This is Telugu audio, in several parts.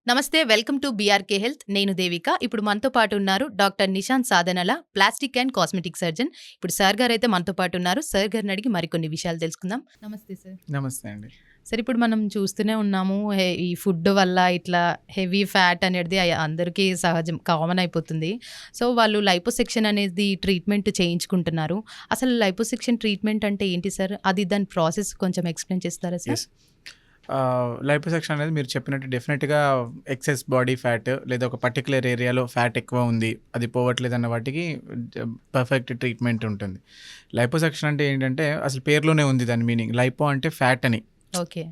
నమస్తే. Welcome to BRK health. నేను దేవిక. ఇప్పుడు మనతో పాటు ఉన్నారు doctor Nishanth Sadhanala, plastic and cosmetic surgeon. ఇప్పుడు సార్ గారైతే మనతో పాటు ఉన్నారు. సార్ గారిని అడిగి మరికొన్ని విషయాలు తెలుసుకుందాం. నమస్తే సార్. నమస్తే అండి. సార్, ఇప్పుడు మనం చూస్తూనే ఉన్నాము. ఈ ఫుడ్ వల్ల ఇట్లా హెవీ ఫ్యాట్ అనేది అందరికీ సహజం, కామన్ అయిపోతుంది. సో, వాళ్ళు లైపోసెక్షన్ అనేది ట్రీట్మెంట్ చేయించుకుంటున్నారు. అసలు లైపోసెక్షన్ ట్రీట్మెంట్ అంటే ఏంటి సార్? అది దాని ప్రాసెస్ కొంచెం ఎక్స్‌ప్లెయిన్ చేస్తారా సార్? యెస్. లైపోసెక్షన్ అనేది మీరు చెప్పినట్టు డెఫినెట్‌గా ఎక్సెస్ బాడీ ఫ్యాట్ లేదా ఒక పర్టిక్యులర్ ఏరియాలో ఫ్యాట్ ఎక్కువ ఉంది, అది పోవట్లేదన్న వాటికి పర్ఫెక్ట్ ట్రీట్మెంట్ ఉంటుంది. లైపోసెక్షన్ అంటే ఏంటంటే అసలు పేరులోనే ఉంది దాని మీనింగ్. లైపో అంటే ఫ్యాట్ అని. ఓకే.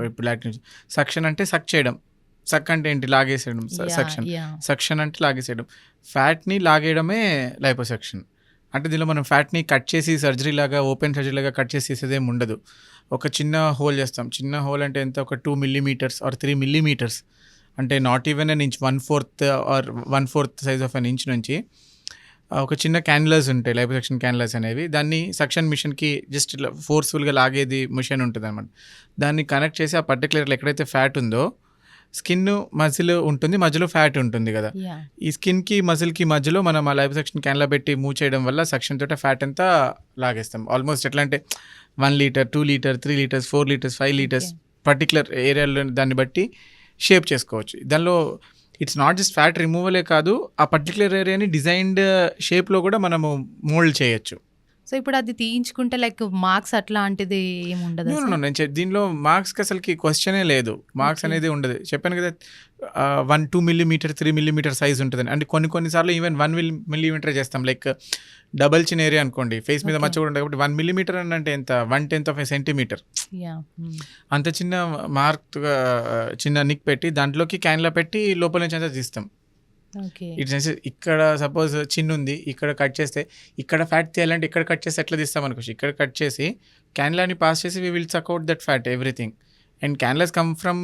ఇప్పుడు లాటిన్ సక్షన్ అంటే సక్ చేయడం. సక్ అంటే ఏంటి? లాగేసేయడం. సక్షన్. సక్షన్ అంటే లాగేసేయడం. ఫ్యాట్‌ని లాగేయడమే లైపోసెక్షన్. అంటే దీనిలో మనం ఫ్యాట్‌ని కట్ చేసి సర్జరీ లాగా, ఓపెన్ సర్జరీ లాగా కట్ చేసి తీసేదేం ఉండదు. ఒక చిన్న హోల్ చేస్తాం. చిన్న హోల్ అంటే ఎంత? ఒక 2 మిల్లీమీటర్స్ ఆర్ 3 మిల్లీమీటర్స్, అంటే not even an inch, 1/4 or 1/4 size of an inch నుంచి ఒక చిన్న క్యాన్యులాస్ ఉంటాయి, లైపోసెక్షన్ క్యాన్యులాస్ అనేవి. దాన్ని సక్షన్ మిషన్కి జస్ట్ ఇట్లా ఫోర్స్ఫుల్గా లాగేది మిషన్ ఉంటుంది అనమాట. దాన్ని కనెక్ట్ చేసి ఆ పర్టికులర్ ఎక్కడైతే ఫ్యాట్ ఉందో, స్కిన్ మజిల్ ఉంటుంది, మధ్యలో ఫ్యాట్ ఉంటుంది కదా, ఈ స్కిన్కి మజిల్కి మధ్యలో మనం ఆ లైపోసెక్షన్ క్యాన్లా పెట్టి మూవ్ చేయడం వల్ల సక్షన్ తోట ఫ్యాట్ అంతా లాగేస్తాం. ఆల్మోస్ట్ ఎట్లా అంటే 1 litre, 2 litre, 3 litres, 4 litres, 5 litres particular ఏరియాలో దాన్ని బట్టి షేప్ చేసుకోవచ్చు. దానిలో ఇట్స్ నాట్ జస్ట్ ఫ్యాట్ రిమూవలే కాదు, ఆ పర్టికులర్ ఏరియాని డిజైన్డ్ షేప్లో కూడా మనము మోల్డ్ చేయొచ్చు. సో, ఇప్పుడు అది తీయించుకుంటే లైక్ మార్క్స్ అట్లాంటిది ఏమి ఉండదా నో సార్? నేను దీనిలో మార్క్స్కి అసలుకి క్వశ్చనే లేదు. మార్క్స్ అనేది ఉండదు. చెప్పాను కదా, 2 మిల్లీమీటర్, 3 మిల్లీమీటర్ సైజ్ ఉంటుందని. అంటే కొన్నిసార్లు ఈవెన్ 1 మిల్లీమీటర్ చేస్తాం. లైక్ డబల్ చిన్ ఏరియా అనుకోండి, ఫేస్ మీద మచ్చ కూడా ఉంటుంది కాబట్టి 1 మిల్లీమీటర్ అని అంటే ఎంత? 1/10 ఆఫ్ ఏ సెంటీమీటర్. అంత చిన్న మార్క్, చిన్న నిక్ పెట్టి దాంట్లోకి క్యాన్లా పెట్టి లోపల నుంచి అంతా తీస్తాం. ఇట్స్ ఇక్కడ సపోజ్ చిన్న ఉంది, ఇక్కడ కట్ చేస్తే ఇక్కడ ఫ్యాట్ తీయాలంటే ఇక్కడ కట్ చేస్తే ఎట్లా తీస్తాం అనుకోవచ్చు. ఇక్కడ కట్ చేసి క్యాన్లాని పాస్ చేసి we will suck out that fat everything. And cannulas come from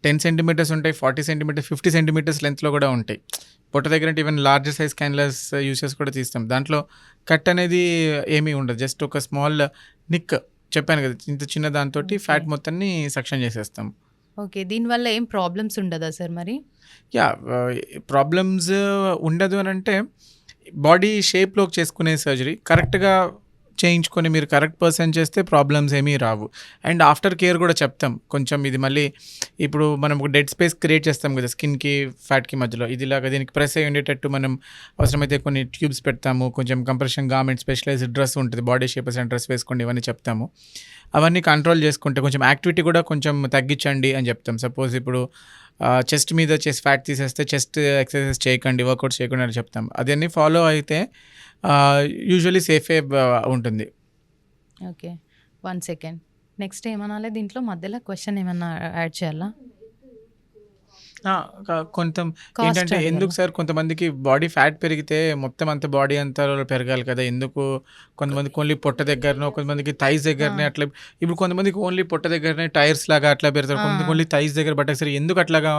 10 centimetres ఉంటాయి, 40 సెంటీమీటర్స్, 50 సెంటీమీటర్స్ లెంత్లో కూడా ఉంటాయి. పొట్ట దగ్గర అంటే ఈవెన్ లార్జర్ సైజ్ క్యాన్లాస్ యూసెస్ కూడా తీస్తాం. దాంట్లో కట్ అనేది ఏమీ ఉండదు, జస్ట్ ఒక స్మాల్ నిక్, చెప్పాను కదా, ఇంత చిన్న దాంతో ఫ్యాట్ మొత్తాన్ని సక్షన్ చేసేస్తాం. ఓకే. దీనివల్ల ఏం ప్రాబ్లమ్స్ ఉండదా సార్ మరి? యా, ప్రాబ్లమ్స్ ఉండదు అని అంటే బాడీ షేప్లోకి చేసుకునే సర్జరీ కరెక్ట్గా చేయించుకొని మీరు కరెక్ట్ పర్సన్ చేస్తే ప్రాబ్లమ్స్ ఏమీ రావు. అండ్ ఆఫ్టర్ కేర్ కూడా చెప్తాం కొంచెం. ఇది మళ్ళీ ఇప్పుడు మనం ఒక డెడ్ స్పేస్ క్రియేట్ చేస్తాం కదా స్కిన్కి ఫ్యాట్కి మధ్యలో, ఇదిలాగా దీనికి ప్రెస్ అయ్యి ఉండేటట్టు మనం అవసరమైతే కొన్ని ట్యూబ్స్ పెడతాము, కొంచెం కంప్రెషన్ గార్మెంట్, స్పెషలైజ్డ్ డ్రెస్ ఉంటుంది, బాడీ షేపర్స్ అండ్ డ్రెస్ వేసుకోండి, ఇవన్నీ చెప్తాము. అవన్నీ కంట్రోల్ చేసుకుంటే కొంచెం యాక్టివిటీ కూడా కొంచెం తగ్గించండి అని చెప్తాం. సపోజ్ ఇప్పుడు చెస్ట్ మీద చెస్ట్ ఫ్యాట్ తీసేస్తే చెస్ట్ ఎక్సర్సైజెస్ చేయకండి, వర్కౌట్ చేయకండి అని చెప్తాం. అదన్నీ ఫాలో అయితే యూజువల్లీ సేఫే ఉంటుంది. ఓకే. 1 సెకండ్. నెక్స్ట్ ఏమనాలి దీంట్లో? మధ్యలో క్వశ్చన్ ఏమన్నా యాడ్ చేయాలా? కొంత ఏంటంటే ఎందుకు సార్ కొంతమందికి బాడీ ఫ్యాట్ పెరిగితే మొత్తం అంత బాడీ అంతా పెరగాలి కదా, ఎందుకు కొంతమందికి ఓన్లీ పొట్ట దగ్గరనో, కొంతమందికి థైస్ దగ్గరనే అట్లా. ఇప్పుడు కొంతమందికి ఓన్లీ పొట్ట దగ్గరనే టైర్స్ లాగా అట్లా పెడతారు, కొంతమందికి ఓన్లీ థైస్ దగ్గర బట్టకు సరే, ఎందుకు అట్లాగా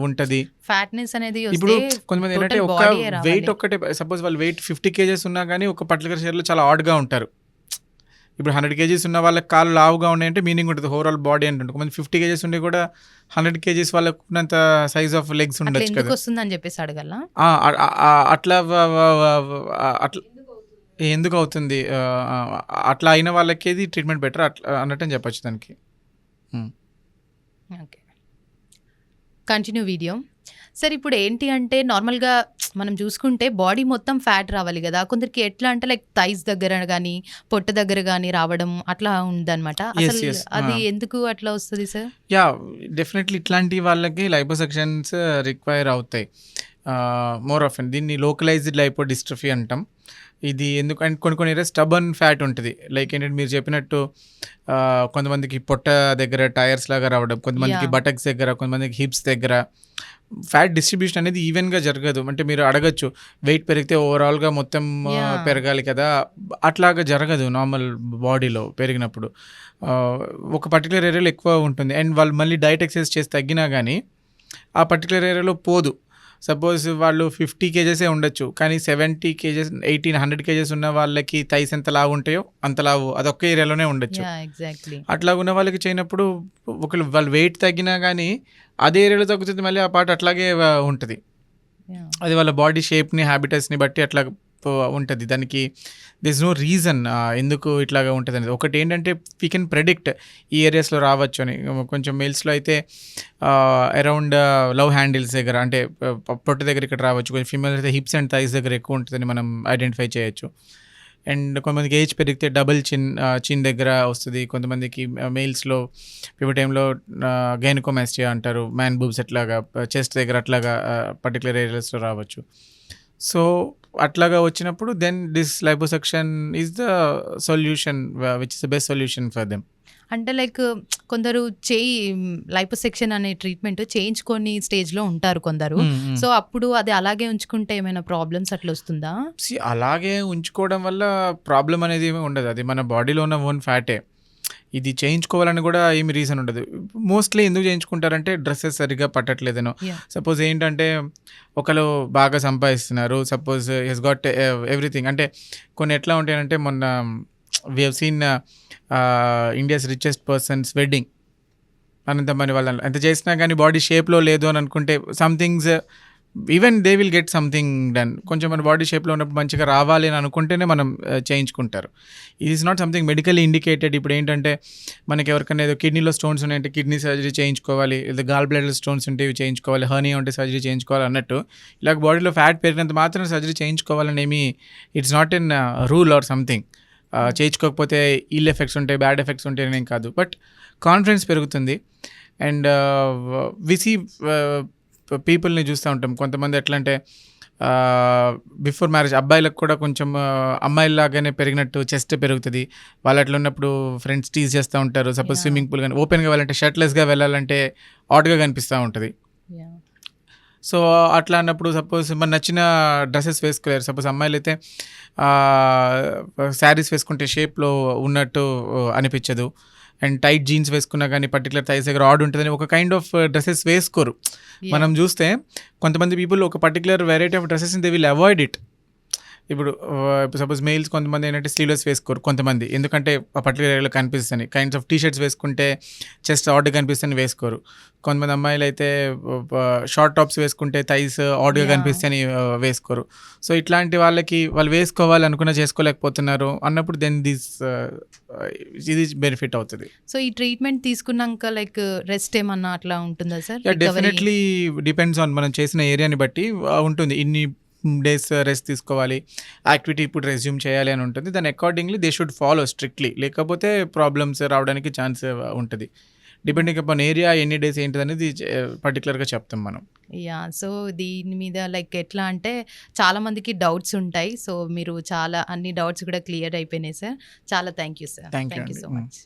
ఉంటుంది? ఫ్యాట్నెస్ అనేది ఇప్పుడు కొంతమంది ఏంటంటే ఒక వెయిట్ ఒక్కటే, సపోజ్ వాళ్ళు వెయిట్ 50 కేజెస్ ఉన్నా కానీ ఒక పర్టికులర్ షేర్లో చాలా ఆడ్గా ఉంటారు. ఇప్పుడు 100 కేజీస్ ఉన్న వాళ్ళకి కాళ్ళు లావుగా ఉన్నాయంటే మీనింగ్ ఉంటుంది ఓవరాల్ బాడీ అంటే. కొంతమంది 50 కేజీస్ ఉండి కూడా 100 కేజీస్ వాళ్ళకు ఉన్నంత సైజ్ ఆఫ్ లెగ్స్ ఉండొచ్చు కదా, వస్తుందని చెప్పేసి అడగల. అట్లా అట్లా ఎందుకు అవుతుంది? అట్లా అయిన వాళ్ళకి ఏది ట్రీట్మెంట్ బెటర్ అట్లా అన్నట్టు అని చెప్పచ్చు దానికి. Okay, continue video. సార్, ఇప్పుడు ఏంటి అంటే నార్మల్గా మనం చూసుకుంటే బాడీ మొత్తం ఫ్యాట్ రావాలి కదా, కొందరికి ఎట్లా అంటే లైక్ థైస్ దగ్గర కానీ పొట్ట దగ్గర కానీ రావడం అట్లా ఉందన్నమాట. అసలు అది ఎందుకు అట్లా వస్తుంది సార్? యా, డెఫినెట్లీ ఇట్లాంటి వాళ్ళకి లైపోసెక్షన్స్ రిక్వైర్ అవుతాయి మోర్ ఆఫెన్. దీన్ని లోకలైజ్డ్ లైపో డిస్ట్రఫీ అంటాం. ఇది ఎందుకంటే కొన్ని ఏరియా స్టబర్న్ ఫ్యాట్ ఉంటుంది. లైక్ ఏంటంటే మీరు చెప్పినట్టు కొంతమందికి పొట్ట దగ్గర టైర్స్ లాగా రావడం, కొంతమందికి బటక్స్ దగ్గర, కొంతమందికి హిప్స్ దగ్గర. ఫ్యాట్ డిస్ట్రిబ్యూషన్ అనేది ఈవెన్గా జరగదు. అంటే మీరు అడగచ్చు వెయిట్ పెరిగితే ఓవరాల్గా మొత్తం పెరగాలి కదా, అట్లాగా జరగదు నార్మల్ బాడీలో పెరిగినప్పుడు. ఒక పర్టికులర్ ఏరియాలో ఎక్కువ ఉంటుంది. అండ్ వాళ్ళు మళ్ళీ డైట్ ఎక్సర్సైజ్ చేసి తగ్గినా కానీ ఆ పర్టికులర్ ఏరియాలో పోదు. సపోజ్ వాళ్ళు 50 కేజెసే ఉండొచ్చు, కానీ 70 కేజెస్ 100 కేజెస్ ఉన్న వాళ్ళకి థైస్ ఎంత లావు ఉంటాయో అంత లావు అదొక్క ఏరియాలోనే ఉండొచ్చు. ఎగ్జాక్ట్లీ. అట్లా ఉన్న వాళ్ళకి చేయనప్పుడు ఒకళ్ళు వాళ్ళు వెయిట్ తగ్గినా కానీ అదే ఏరియాలో తగ్గుతుంది, మళ్ళీ ఆ పార్ట్ అట్లాగే ఉంటుంది. అది వాళ్ళ బాడీ షేప్ని హ్యాబిటస్ని బట్టి అట్లా ఉంటుంది. దానికి దిస్ నో రీజన్ ఎందుకు ఇట్లాగా ఉంటుంది అనేది. ఒకటి ఏంటంటే వీ కెన్ ప్రెడిక్ట్ ఈ ఏరియాస్లో రావచ్చు అని. కొంచెం మేల్స్లో అయితే అరౌండ్ లవ్ హ్యాండిల్స్ దగ్గర అంటే పొట్టు దగ్గర ఇక్కడ రావచ్చు. కొంచెం ఫీమేల్ అయితే హిప్స్ అండ్ థైస్ దగ్గర ఎక్కువ ఉంటుందని మనం ఐడెంటిఫై చేయొచ్చు. అండ్ కొంతమందికి ఏజ్ పెరిగితే డబుల్ చిన్ దగ్గర వస్తుంది. కొంతమందికి మేల్స్లో పివర్ టైంలో గైనకోమాస్టియా అంటారు, మ్యాన్ బూబ్స్ అట్లాగా చెస్ట్ దగ్గర అట్లాగా పర్టికులర్ ఏరియాస్లో రావచ్చు. సో అట్లాగా వచ్చినప్పుడు then this liposuction is the solution which is the best solution for them. అంటే లైక్ కొందరు లైపోసెక్షన్ అనే ట్రీట్మెంట్ చేయించుకొని స్టేజ్లో ఉంటారు కొందరు. సో అప్పుడు అది అలాగే ఉంచుకుంటే ఏమైనా ప్రాబ్లమ్స్ అట్లా వస్తుందా? అలాగే ఉంచుకోవడం వల్ల ప్రాబ్లం అనేది ఏమి ఉండదు. అది మన బాడీలో ఉన్న ఓన్ ఫ్యాటే. ఇది చేయించుకోవాలని కూడా ఏమి రీజన్ ఉండదు. మోస్ట్లీ ఎందుకు చేయించుకుంటారంటే డ్రెస్సెస్ సరిగ్గా పట్టట్లేదనో. సపోజ్ ఏంటంటే ఒకరు బాగా సంపాదిస్తున్నారు, సపోజ్ హెస్ గాట్ ఎవ్రీథింగ్. అంటే కొన్ని ఎట్లా ఉంటాయంటే మొన్న we have seen India's richest persons wedding, అనంతమంది వాళ్ళ ఎంత చేసినా కానీ బాడీ షేప్లో లేదు అని అనుకుంటే somethings even they will get something done. కొంచెం మన బాడీ షేప్లో ఉన్నప్పుడు మంచిగా రావాలి అని అనుకుంటేనే మనం చేయించుకుంటారు. ఇది is not something medically indicated. ఇప్పుడు ఏంటంటే మనకి ఎవరికైనా ఏదో కిడ్నీలో స్టోన్స్ ఉన్నాయంటే కిడ్నీ సర్జరీ చేయించుకోవాలి, లేదా గాల్ బ్లాడర్ స్టోన్స్ ఉంటే ఇవి చేయించుకోవాలి, హర్నియా ఉంటే సర్జరీ చేయించుకోవాలి అన్నట్టు ఇలా బాడీలో ఫ్యాట్ పెరిగినంత మాత్రం సర్జరీ చేయించుకోవాలని ఏమి it's not in rule or something. చేయించుకోకపోతే ఇల్ ఎఫెక్ట్స్ ఉంటాయి, బ్యాడ్ ఎఫెక్ట్స్ ఉంటాయి అనేం కాదు. బట్ కాన్ఫిడెన్స్ పెరుగుతుంది. అండ్ విసి పీపుల్ని చూస్తూ ఉంటాం. కొంతమంది ఎట్లా అంటే బిఫోర్ మ్యారేజ్ అబ్బాయిలకు కూడా కొంచెం అమ్మాయిలాగానే పెరిగినట్టు చెస్ట్ పెరుగుతుంది. వాళ్ళు అట్లా ఉన్నప్పుడు ఫ్రెండ్స్ టీజ్ చేస్తూ ఉంటారు. సపోజ్ స్విమ్మింగ్ పూల్ కానీ ఓపెన్గా వెళ్ళాలంటే షర్ట్లెస్గా వెళ్ళాలంటే ఆడ్గా కనిపిస్తూ ఉంటుంది. సో అట్లా అన్నప్పుడు సపోజ్ మన నచ్చిన డ్రెస్సెస్ వేసుకోలేరు. సపోజ్ అమ్మాయిలు అయితే శారీస్ వేసుకుంటే షేప్లో ఉన్నట్టు అనిపించదు. అండ్ టైట్ జీన్స్ వేసుకున్నా కానీ పర్టికులర్ థైస్ దగ్గర ఆడ్ ఉంటుందని ఒక కైండ్ ఆఫ్ డ్రెస్సెస్ వేసుకోరు. మనం చూస్తే కొంతమంది పీపుల్ ఒక particular variety of dresses they will avoid it. ఇప్పుడు సపోజ్ మెయిల్స్ కొంతమంది ఏంటంటే స్లీవ్లెస్ వేసుకోరు కొంతమంది, ఎందుకంటే ఆ పర్టికులర్ ఏరియాలో కనిపిస్తుంది. కైండ్స్ ఆఫ్ టీషర్ట్స్ వేసుకుంటే చెస్ట్ ఆడ్గా కనిపిస్తుంది వేసుకోరు. కొంతమంది అమ్మాయిలు అయితే షార్ట్ టాప్స్ వేసుకుంటే థైస్ ఆడ్గా కనిపిస్తాయని వేసుకోరు. సో ఇట్లాంటి వాళ్ళకి వాళ్ళు వేసుకోవాలనుకున్నా చేసుకోలేకపోతున్నారు అన్నప్పుడు దెన్ ఇది బెనిఫిట్ అవుతుంది. సో ఈ ట్రీట్మెంట్ తీసుకున్నాక లైక్ రెస్ట్ ఏమన్నా అట్లా ఉంటుందా సార్? డెఫినెట్లీ డిపెండ్స్ ఆన్ మనం చేసిన ఏరియాని బట్టి ఉంటుంది. ఇన్ని డేస్ రెస్ట్ తీసుకోవాలి, యాక్టివిటీ ఇప్పుడు రెజ్యూమ్ చేయాలి అని ఉంటుంది. దాని accordingly they should follow strictly, లేకపోతే ప్రాబ్లమ్స్ రావడానికి ఛాన్స్ ఉంటుంది. డిపెండింగ్ అపాన్ ఏరియా ఎన్ని డేస్ ఏంటిది అనేది పర్టికులర్గా చెప్తాం మనం. సో దీని మీద లైక్ ఎట్లా అంటే చాలా మందికి డౌట్స్ ఉంటాయి. సో మీరు చాలా అన్ని డౌట్స్ కూడా క్లియర్ అయిపోయినాయి సార్. చాలా thank you sir. Thank you so much.